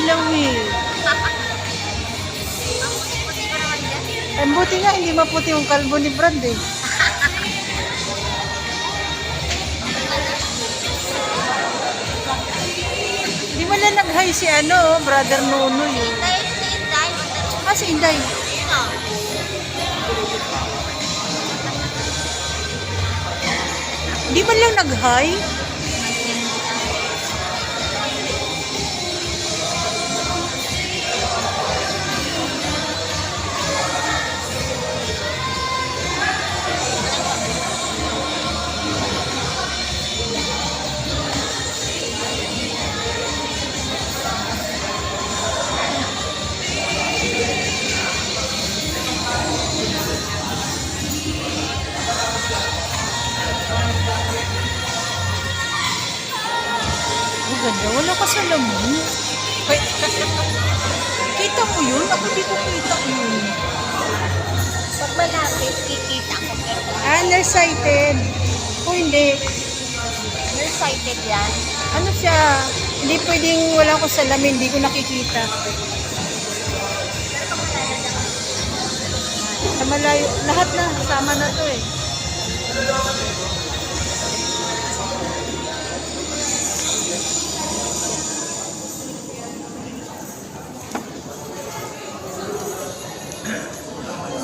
ilaw eh. Ang puti-puti ko naman yan. Ang buti nga, hindi maputi yung kalbo ni Brad eh. Di mo lang nag-hi si brother Nonoy eh. Dahil si Inday, Ah, si Inday. ayun o. Di man lang nag-hi. Ang ganda, wala ka sa lamin. Ay, kita mo yun? Ako di ko kita yun. Pag malapit, kikita ko. Pero Ah, nearsighted. O hindi. nearsighted yan. Ano siya? Hindi pwedeng wala ko sa lamin, hindi ko nakikita. Sa malayo, lahat na, sama na to eh.